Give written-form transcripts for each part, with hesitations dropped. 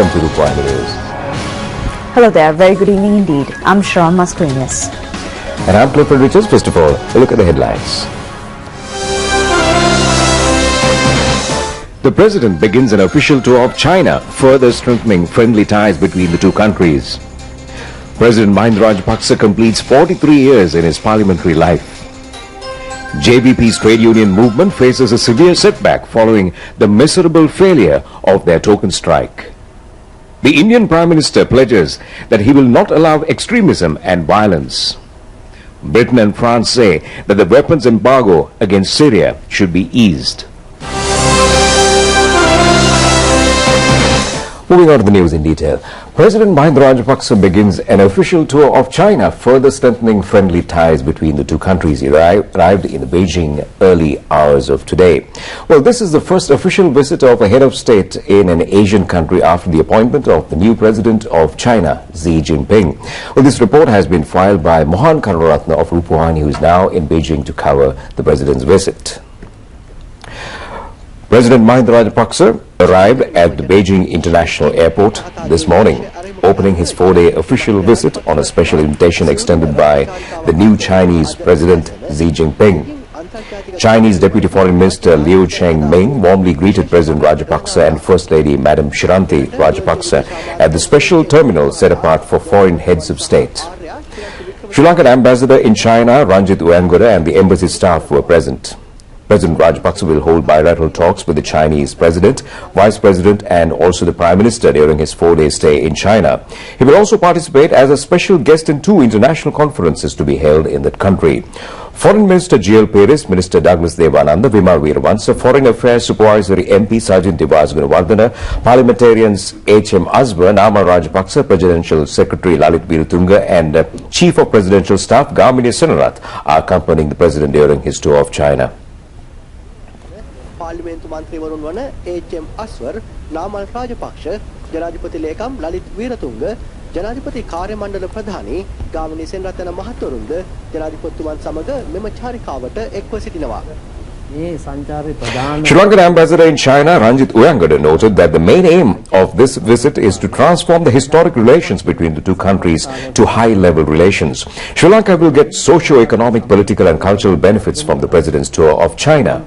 welcome to RupEng-News. Hello there, very good evening indeed. I'm Sharon Mascarenhas. And I'm Clifford Richards. First of all, a look at the headlines. The President begins an official tour of China, further strengthening friendly ties between the two countries. President Mahinda Rajapaksa completes 43 years in his parliamentary life. JVP's trade union movement faces a severe setback following the miserable failure of their token strike. The Indian Prime Minister pledges that he will not allow extremism and violence. Britain and France say that the weapons embargo against Syria should be eased. Moving on to the news in detail. President Mahinda Rajapaksa begins an official tour of China, further strengthening friendly ties between the two countries. He arrived in Beijing early hours of today. Well, this is the first official visit of a head of state in an Asian country after the appointment of the new president of China, Xi Jinping. Well, this report has been filed by Mohan Karuratna of RupEng, who is now in Beijing to cover the president's visit. President Mahinda Rajapaksa arrived at the Beijing International Airport this morning, opening his 4-day official visit on a special invitation extended by the new Chinese President Xi Jinping. Chinese Deputy Foreign Minister Liu Cheng-ming warmly greeted President Rajapaksa and First Lady Madam Shiranti Rajapaksa at the special terminal set apart for foreign heads of state. Sri Lankan Ambassador in China, Ranjit Uyangoda, and the embassy staff were present. President Rajapaksa will hold bilateral talks with the Chinese President, Vice President and also the Prime Minister during his 4-day stay in China. He will also participate as a special guest in 2 international conferences to be held in that country. Foreign Minister G.L. Peris, Minister Douglas Devananda, Vimal Weerawansa, Foreign Affairs Supervisory MP Sajin Divas Gunawardena, Parliamentarians H.M. Asber, Nama Rajapaksa, Presidential Secretary Lalit Veeratunga and Chief of Presidential Staff Gamini Senarath are accompanying the President during his tour of China. පාර්ලිමේන්තු මන්ත්‍රීවරුන් වන H.M. Aswer, Namal Rajapaksa, ජනාධිපති ලේකම් ලලිත් වීරතුංග, ජනාධිපති කාර්ය මණ්ඩල ප්‍රධානී ගාමිණී සෙනරත්න මහත්වරුන්ද ජනාධිපතිතුමන් සමග මෙම චාරිකාවට එක්ව සිටිනවා. Sri Lankan Ambassador in China, Ranjit Uyangoda, noted that the main aim of this visit is to transform the historic relations between the two countries to high-level relations. Sri Lanka will get socio-economic, political and cultural benefits from the President's tour of China.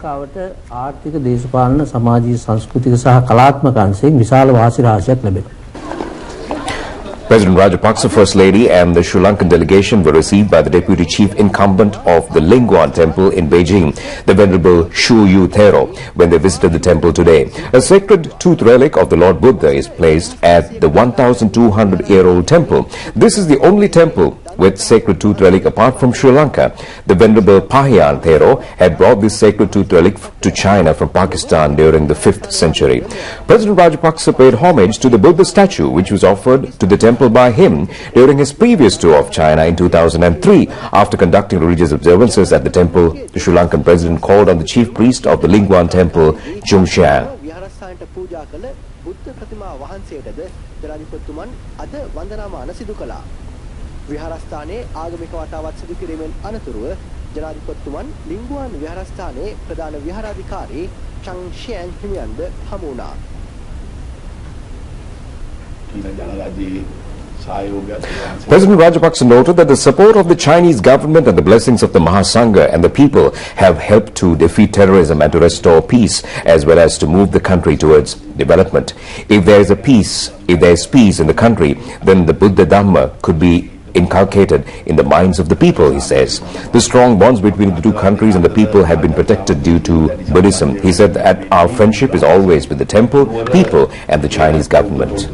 President Rajapaksa, First Lady and the Sri Lankan delegation were received by the Deputy Chief Incumbent of the Lingguan Temple in Beijing, the Venerable Shu Yu Thero, when they visited the temple today. A sacred tooth relic of the Lord Buddha is placed at the 1,200-year-old temple. This is the only temple with sacred tooth relic apart from Sri Lanka. The Venerable Pahiyan Thero had brought this sacred tooth relic to China from Pakistan during the 5th century. President Rajapaksa paid homage to the Buddha statue, which was offered to the temple by him during his previous tour of China in 2003. After conducting religious observances at the temple, the Sri Lankan President called on the chief priest of the Lingguan Temple, Chung Xiang. විහාරස්ථානයේ ආගමික වතාවත් සිදු කිරීමෙන් අනතුරුව ජනාධිපතිතුමන් ලිංගුවන් විහාරස්ථානයේ ප්‍රධාන විහාරාධිකාරී චං ෂියන් හිමියන්ද හමු වුණා. President Rajapaksa noted that the support of the Chinese government and the blessings of the Mahasangha and the people have helped to defeat terrorism and to restore peace, as well as to move the country towards development. If there is peace in the country, then the Buddha Dhamma could be inculcated in the minds of the people, he says. The strong bonds between the two countries and the people have been protected due to Buddhism. He said that our friendship is always with the temple, people and the Chinese government.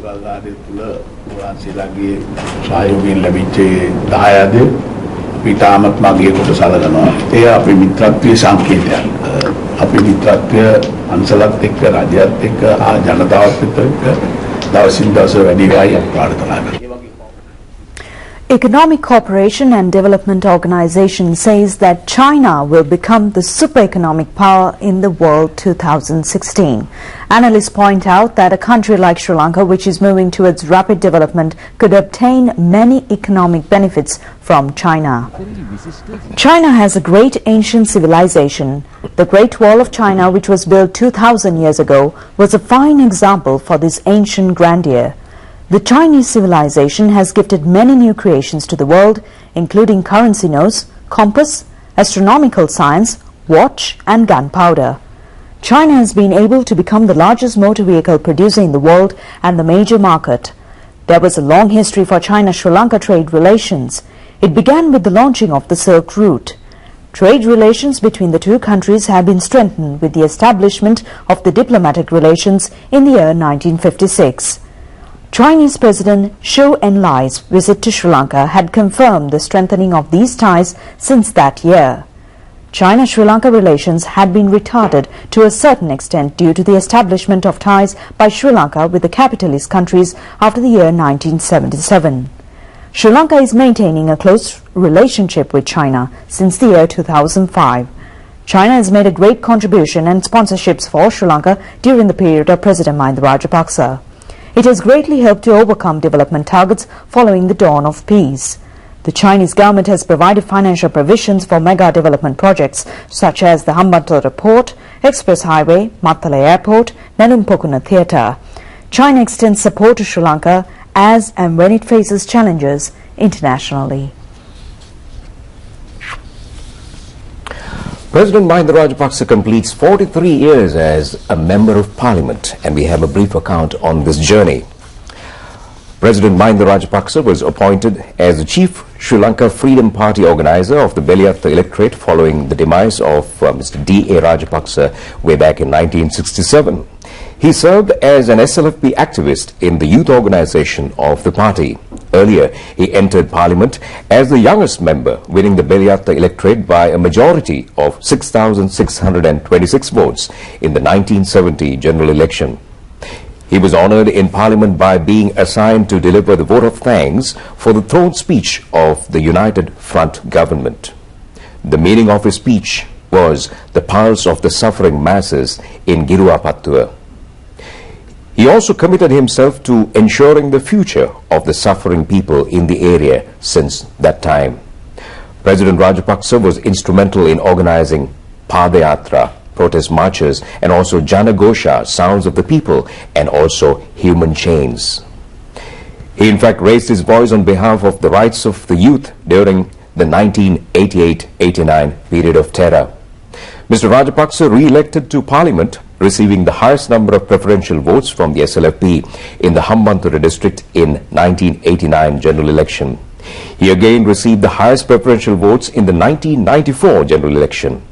Economic Cooperation and Development Organization says that China will become the super economic power in the world 2016. Analysts point out that a country like Sri Lanka, which is moving towards rapid development, could obtain many economic benefits from China. China has a great ancient civilization, The Great Wall of China, which was built 2,000 years ago, was a fine example for this ancient grandeur. The Chinese civilization has gifted many new creations to the world, including currency notes, compass, astronomical science, watch and gunpowder. China has been able to become the largest motor vehicle producer in the world and the major market. There was a long history for China-Sri Lanka trade relations. It began with the launching of the Silk Route. Trade relations between the two countries have been strengthened with the establishment of the diplomatic relations in the year 1956. Chinese President Zhou Enlai's visit to Sri Lanka had confirmed the strengthening of these ties since that year. China-Sri Lanka relations had been retarded to a certain extent due to the establishment of ties by Sri Lanka with the capitalist countries after the year 1977. Sri Lanka is maintaining a close relationship with China since the year 2005. China has made a great contribution and sponsorships for Sri Lanka during the period of President Mahinda Rajapaksa. It has greatly helped to overcome development targets following the dawn of peace. The Chinese government has provided financial provisions for mega development projects such as the Hambantota Port, Express Highway, Mattala Airport, Nelumpokuna Theatre. China extends support to Sri Lanka as and when it faces challenges internationally. President Mahinda Rajapaksa completes 43 years as a Member of Parliament, and we have a brief account on this journey. President Mahinda Rajapaksa was appointed as the Chief Sri Lanka Freedom Party organizer of the Beliatta electorate following the demise of Mr. D.A. Rajapaksa way back in 1967. He served as an SLFP activist in the youth organization of the party. Earlier, he entered Parliament as the youngest member, winning the Beliatta electorate by a majority of 6,626 votes in the 1970 general election. He was honoured in Parliament by being assigned to deliver the vote of thanks for the throne speech of the United Front government. The meaning of his speech was the pulse of the suffering masses in Giruapattua. He also committed himself to ensuring the future of the suffering people in the area since that time. President Rajapaksa was instrumental in organizing Padayatra, protest marches, and also Janagosha, sounds of the people, and also human chains. He in fact raised his voice on behalf of the rights of the youth during the 1988-89 period of terror. Mr. Rajapaksa re-elected to Parliament, receiving the highest number of preferential votes from the SLFP in the Hambantota district in 1989 general election. He again received the highest preferential votes in the 1994 general election.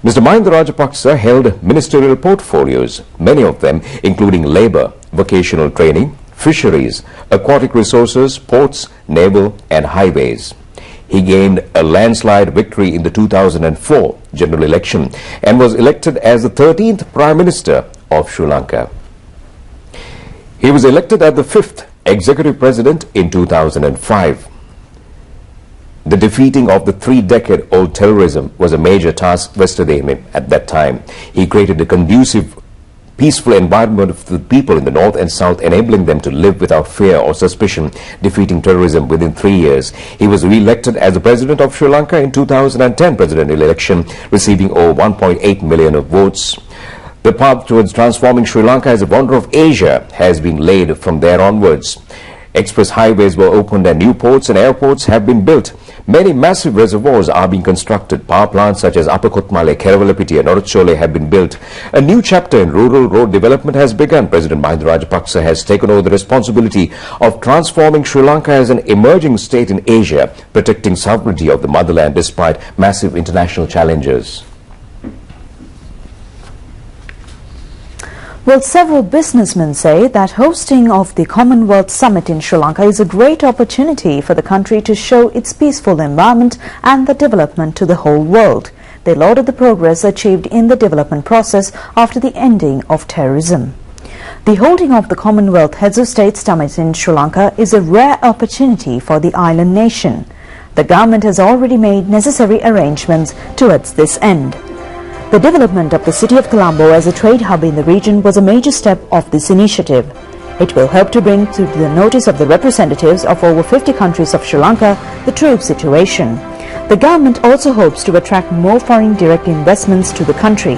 Mr. Mahinda Rajapaksa held ministerial portfolios, many of them including labour, vocational training, fisheries, aquatic resources, ports, naval and highways. He gained a landslide victory in the 2004 general election and was elected as the 13th Prime Minister of Sri Lanka. He was elected as the 5th Executive President in 2005. The defeating of the 3-decade-old terrorism was a major task vested in him at that time. He created a conducive, peaceful environment for the people in the north and south, enabling them to live without fear or suspicion, defeating terrorism within 3 years. He was re-elected as the President of Sri Lanka in 2010 presidential election, receiving over 1.8 million of votes. The path towards transforming Sri Lanka as a wonder of Asia has been laid from there onwards. Express highways were opened and new ports and airports have been built. Many massive reservoirs are being constructed. Power plants such as Upper Kotmale, Keravalapiti and Orachole have been built. A new chapter in rural road development has begun. President Mahinda Rajapaksa has taken over the responsibility of transforming Sri Lanka as an emerging state in Asia, protecting sovereignty of the motherland despite massive international challenges. Well, several businessmen say that hosting of the Commonwealth Summit in Sri Lanka is a great opportunity for the country to show its peaceful environment and the development to the whole world. They lauded the progress achieved in the development process after the ending of terrorism. The holding of the Commonwealth Heads of State Summit in Sri Lanka is a rare opportunity for the island nation. The government has already made necessary arrangements towards this end. The development of the city of Colombo as a trade hub in the region was a major step of this initiative. It will help to bring to the notice of the representatives of over 50 countries of Sri Lanka the true situation. The government also hopes to attract more foreign direct investments to the country.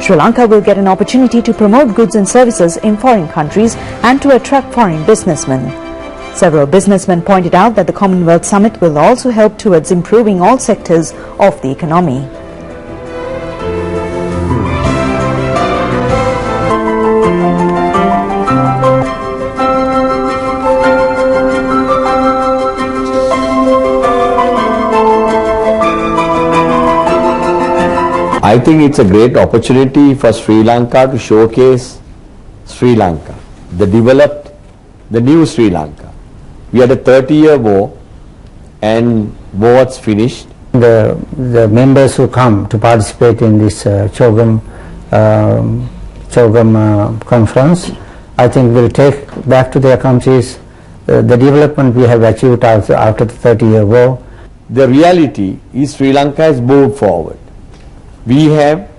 Sri Lanka will get an opportunity to promote goods and services in foreign countries and to attract foreign businessmen. Several businessmen pointed out that the Commonwealth Summit will also help towards improving all sectors of the economy. I think it's a great opportunity for Sri Lanka to showcase Sri Lanka, the developed, the new Sri Lanka. We had a 30-year war and war's finished. The members who come to participate in this CHOGM conference, I think will take back to their countries the development we have achieved after the 30-year war. The reality is Sri Lanka has moved forward. We have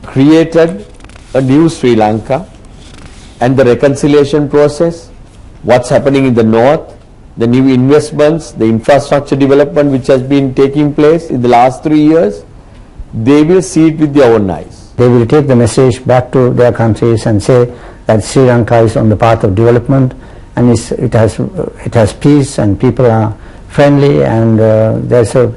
created a new Sri Lanka, and the reconciliation process, what's happening in the north, the new investments, the infrastructure development which has been taking place in the last 3 years, they will see it with their own eyes. They will take the message back to their countries and say that Sri Lanka is on the path of development, and it has peace, and people are friendly, and there's a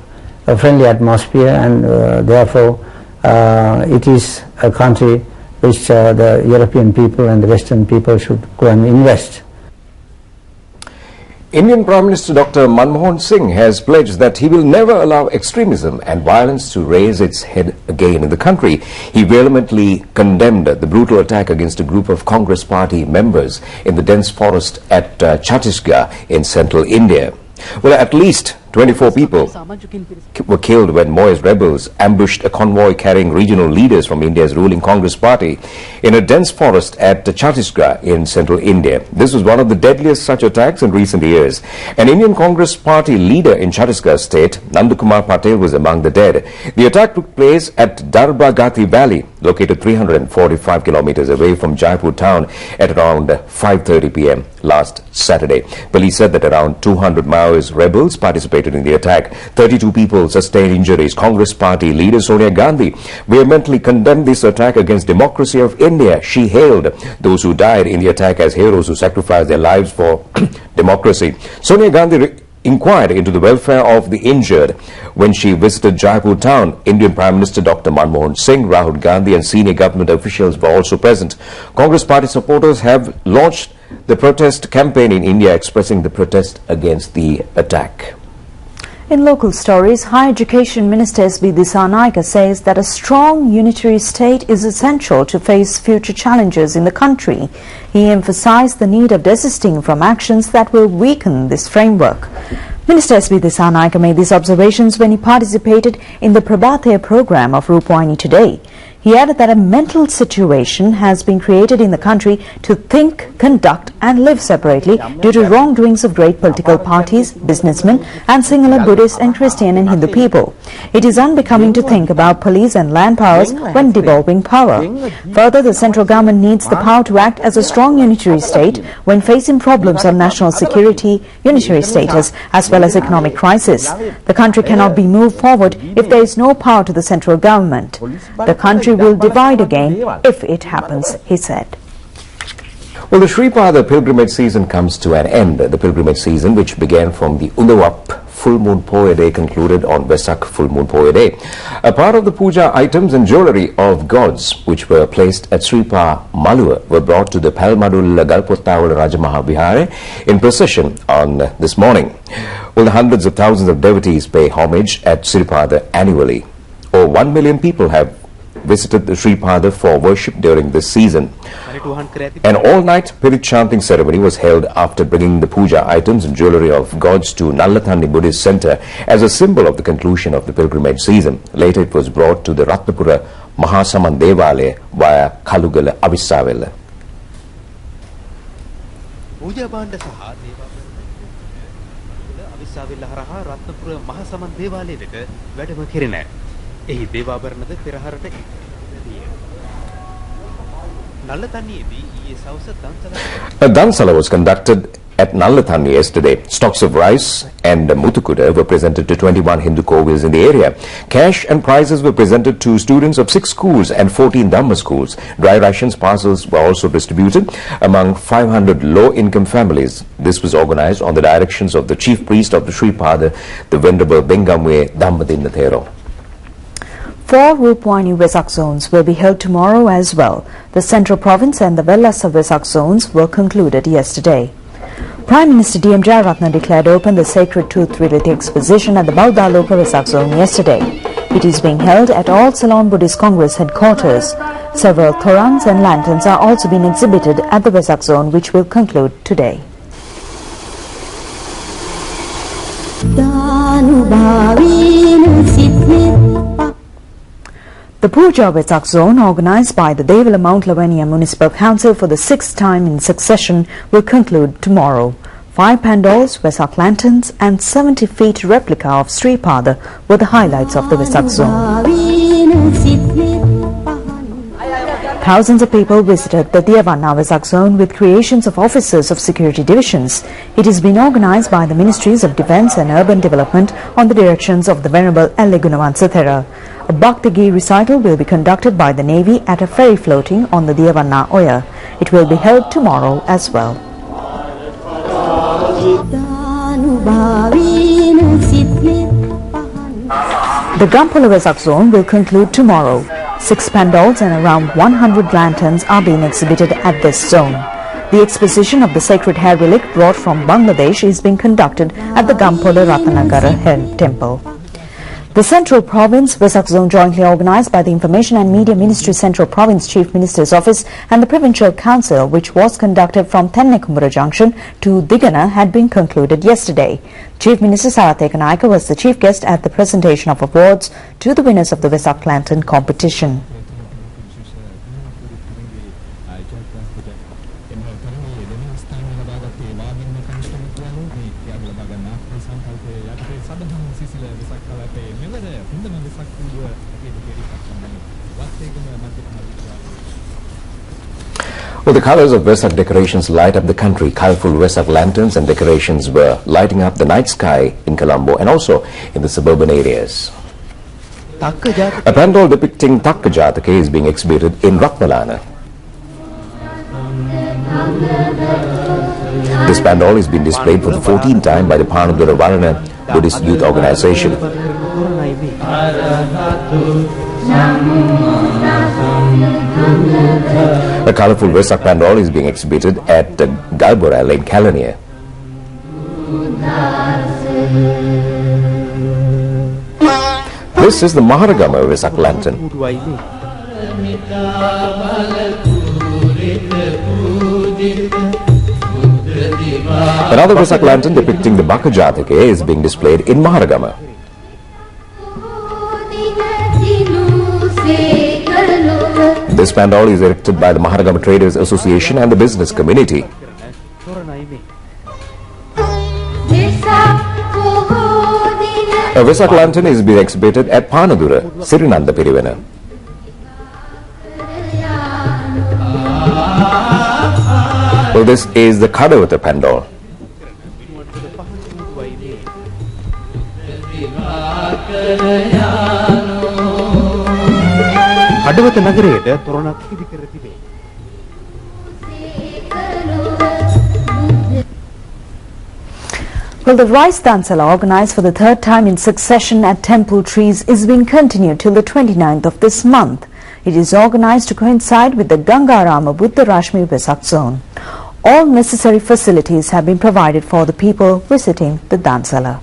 friendly atmosphere, and therefore it is a country which the European people and the Western people should go and invest. Indian Prime Minister Dr. Manmohan Singh has pledged that he will never allow extremism and violence to raise its head again in the country. He vehemently condemned the brutal attack against a group of Congress party members in the dense forest at Chhattisgarh in central India. Well, at least 24 people were killed when Maoist rebels ambushed a convoy carrying regional leaders from India's ruling Congress party in a dense forest at Chhattisgarh in central India. This was one of the deadliest such attacks in recent years. An Indian Congress party leader in Chhattisgarh state, Nandakumar Patel, was among the dead. The attack took place at Darbagati Valley, located 345 kilometers away from Jaipur town, at around 5:30 p.m. last Saturday. Police said that around 200 Maoist rebels participated in the attack. 32 people sustained injuries. Congress party leader Sonia Gandhi vehemently condemned this attack against democracy of India. She hailed those who died in the attack as heroes who sacrificed their lives for democracy. Sonia Gandhi inquired into the welfare of the injured when she visited Jaipur town. Indian Prime Minister Dr. Manmohan Singh, Rahul Gandhi and senior government officials were also present. Congress party supporters have launched the protest campaign in India expressing the protest against the attack. In local stories, Higher Education Minister S.B. Dissanayake says that a strong unitary state is essential to face future challenges in the country. He emphasized the need of desisting from actions that will weaken this framework. Minister S.B. Dissanayake made these observations when he participated in the Prabhataya program of RupEng today. He added that a mental situation has been created in the country to think, conduct and live separately due to wrongdoings of great political parties, businessmen and Sinhala, Buddhist and Christian and Hindu people. It is unbecoming to think about police and land powers when devolving power. Further, the central government needs the power to act as a strong unitary state when facing problems on national security, unitary status as well as economic crisis. The country cannot be moved forward if there is no power to the central government. The country will divide again if it happens, he said. Well, the Sripada pilgrimage season comes to an end. The pilgrimage season, which began from the Undawap full moon Poya day, concluded on Vesak full moon Poya day. A part of the puja items and jewellery of gods which were placed at Sripa Malua were brought to the Palmadul Galpottawal Rajamaha Vihare in procession on this morning. Well, the hundreds of thousands of devotees pay homage at Sripada annually. Over 1 million people have visited the Sripada for worship during this season. An all-night Pirit chanting ceremony was held after bringing the puja items and jewellery of gods to Nallathani Buddhist Centre as a symbol of the conclusion of the pilgrimage season. Later it was brought to the Ratnapura Mahasaman Devalaya via Kalugala Avissawella. A Dansala was conducted at Nallathanni yesterday. Stocks of rice and Muthukuda were presented to 21 Hindu Kovils in the area. Cash and prizes were presented to students of 6 schools and 14 Dhamma schools. Dry rations parcels were also distributed among 500 low-income families. This was organized on the directions of the Chief Priest of the Sri Pada, the Venerable Bengamwe Dhammadinna Thero. 4 RupEng-News-27-May zones will be held tomorrow as well. The Central Province and the Vellasa Vesak zones were concluded yesterday. Prime Minister D.M. Jayaratne declared open the Sacred Tooth Reality Exposition at the Bauddhaloka Vesak zone yesterday. It is being held at All Ceylon Buddhist Congress headquarters. Several Thorangs and lanterns are also being exhibited at the Vesak zone, which will conclude today. The Puja Vesak zone, organized by the Devala Mount Lavania Municipal Council for the 6th time in succession, will conclude tomorrow. 5 pandals, Vesak lanterns and 70 feet replica of Sri Pada were the highlights of the Vesak zone. Thousands of people visited the Devanna Vesak zone with creations of officers of security divisions. It has been organized by the Ministries of Defence and Urban Development on the directions of the Venerable L. Gunawansa Thera. A Bhakti Gee recital will be conducted by the Navy at a ferry floating on the Devanna Oya. It will be held tomorrow as well. The Gampola Vesak zone will conclude tomorrow. 6 pandals and around 100 lanterns are being exhibited at this zone. The exposition of the sacred hair relic brought from Bangladesh is being conducted at the Gampola Ratanagara Hair Temple. The Central Province Vesak Zone, jointly organized by the Information and Media Ministry, Central Province Chief Minister's Office and the Provincial Council, which was conducted from Tennekumbura Junction to Digana, had been concluded yesterday. Chief Minister Saratheka Naika was the chief guest at the presentation of awards to the winners of the Vesak Lantern competition. Well, the colors of Vesak decorations light up the country. Colorful Vesak lanterns and decorations were lighting up the night sky in Colombo and also in the suburban areas. A pandal depicting Takka Jataka is being exhibited in Ratnalana. This pandal is being displayed for the 14th time by the Panadura Varana Buddhist Youth Organization. A colorful Vesak pandal is being exhibited at Galborel in Kalania. This is the Maharagama Vesak lantern. Another Vesak lantern depicting the Baka Jataka is being displayed in Maharagama. This pandal is erected by the Maharagama Traders Association and the business community. A Vesak lantern is being exhibited at Panadura, Sirinanda Pirivena. Well, this is the Kadavata pandal. Kadawatha නගරයට තොරණක් ඉදි කර තිබේ. Well, the Rice Dansala, organized for the 3rd time in succession at Temple Trees, is being continued till the 29th of this month. It is organized to coincide with the Gangarama Buddha Rashmi Vesak zone. All necessary facilities have been provided for the people visiting the Dansala.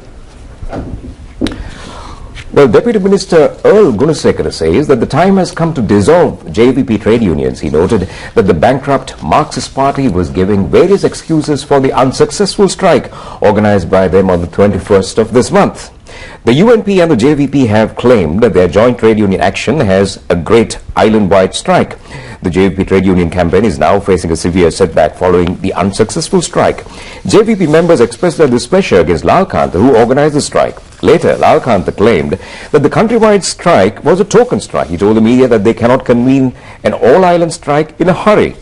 Well, Deputy Minister Earl Gunasekara says that the time has come to dissolve JVP trade unions. He noted that the bankrupt Marxist Party was giving various excuses for the unsuccessful strike organized by them on the 21st of this month. The UNP and the JVP have claimed that their joint trade union action has a great island-wide strike. The JVP trade union campaign is now facing a severe setback following the unsuccessful strike. JVP members expressed their displeasure against Lal Kanta, who organized the strike. Later, Lal Kanta claimed that the countrywide strike was a token strike. He told the media that they cannot convene an all-island strike in a hurry.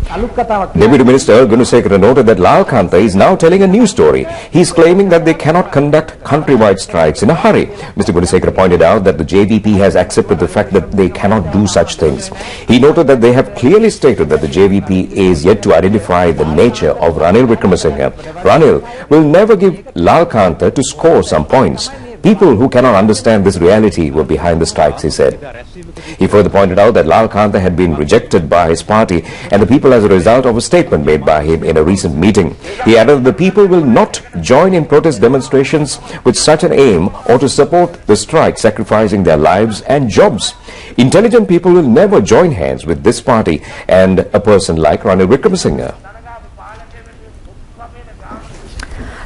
Deputy Minister Gunasekara noted that Lal Kanta is now telling a new story. He's claiming that they cannot conduct countrywide strikes in a hurry. Mr. Gunasekara pointed out that the JVP has accepted the fact that they cannot do such things. He noted that they have clearly stated that the JVP is yet to identify the nature of Ranil Wickremesinghe. Ranil will never give Lal Kanta to score some points. People who cannot understand this reality were behind the strikes, he said. He further pointed out that Lal Kanta had been rejected by his party and the people as a result of a statement made by him in a recent meeting. He added that the people will not join in protest demonstrations with such an aim or to support the strike, sacrificing their lives and jobs. Intelligent people will never join hands with this party and a person like Ranil Wickremesinghe.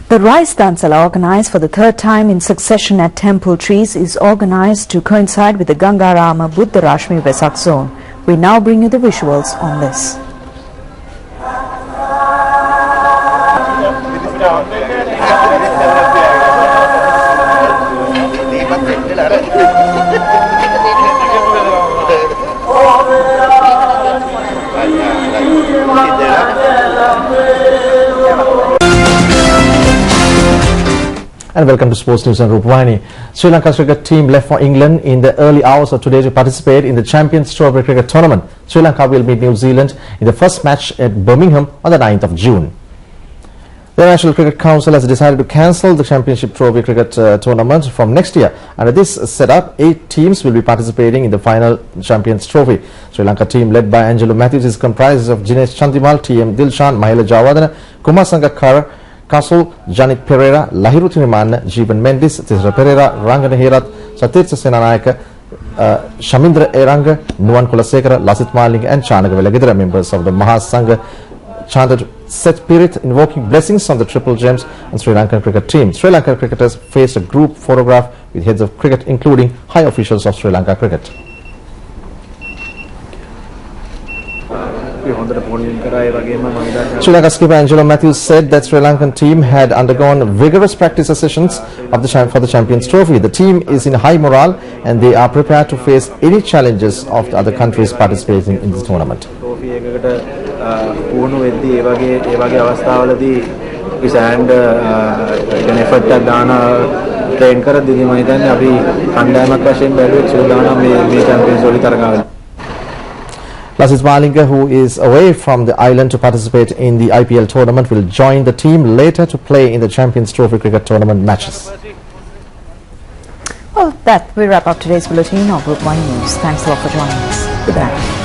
The Rice Dansala, organised for the third time in succession at Temple Trees, is organised to coincide with the Gangarama Buddha Rashmi Vesak zone. We now bring you the visuals on this. And welcome to Sports News on RupEng. Sri Lanka's cricket team left for England in the early hours of today to participate in the Champions Trophy cricket tournament. Sri Lanka will meet New Zealand in the first match at Birmingham on the 9th of June. The National Cricket Council has decided to cancel the Championship Trophy cricket tournament from next year. Under this setup, 8 teams will be participating in the final Champions Trophy. Sri Lanka team led by Angelo Matthews is comprised of Jinesh Chandimal, T.M. Dilshan, Mahela Jawadana, Kumar Sangakkara, Kasul, Janit Pereira, Lahiru Tirimanna, Jeevan Mendis, Tisra Pereira, Rangana Herath, Satirtha Senanayaka, Shamindra Eranga, Nuwan Kulasekara, Lasit Maling and Chanaga Velagidra. Members of the Mahasangha chanted set spirit, invoking blessings on the Triple Gems and Sri Lankan cricket team. Sri Lankan cricketers faced a group photograph with heads of cricket including high officials of Sri Lanka cricket. Sri Lanka skipper Angelo Matthews said that Sri Lankan team had undergone vigorous practice sessions for the Champions Trophy. The team is in high morale and they are prepared to face any challenges of the other countries participating in this tournament. Lasit Malinga, who is away from the island to participate in the IPL tournament, will join the team later to play in the Champions Trophy cricket tournament matches. Well, that we wrap up today's bulletin of RupEng News. Thanks a lot for joining us. Good night.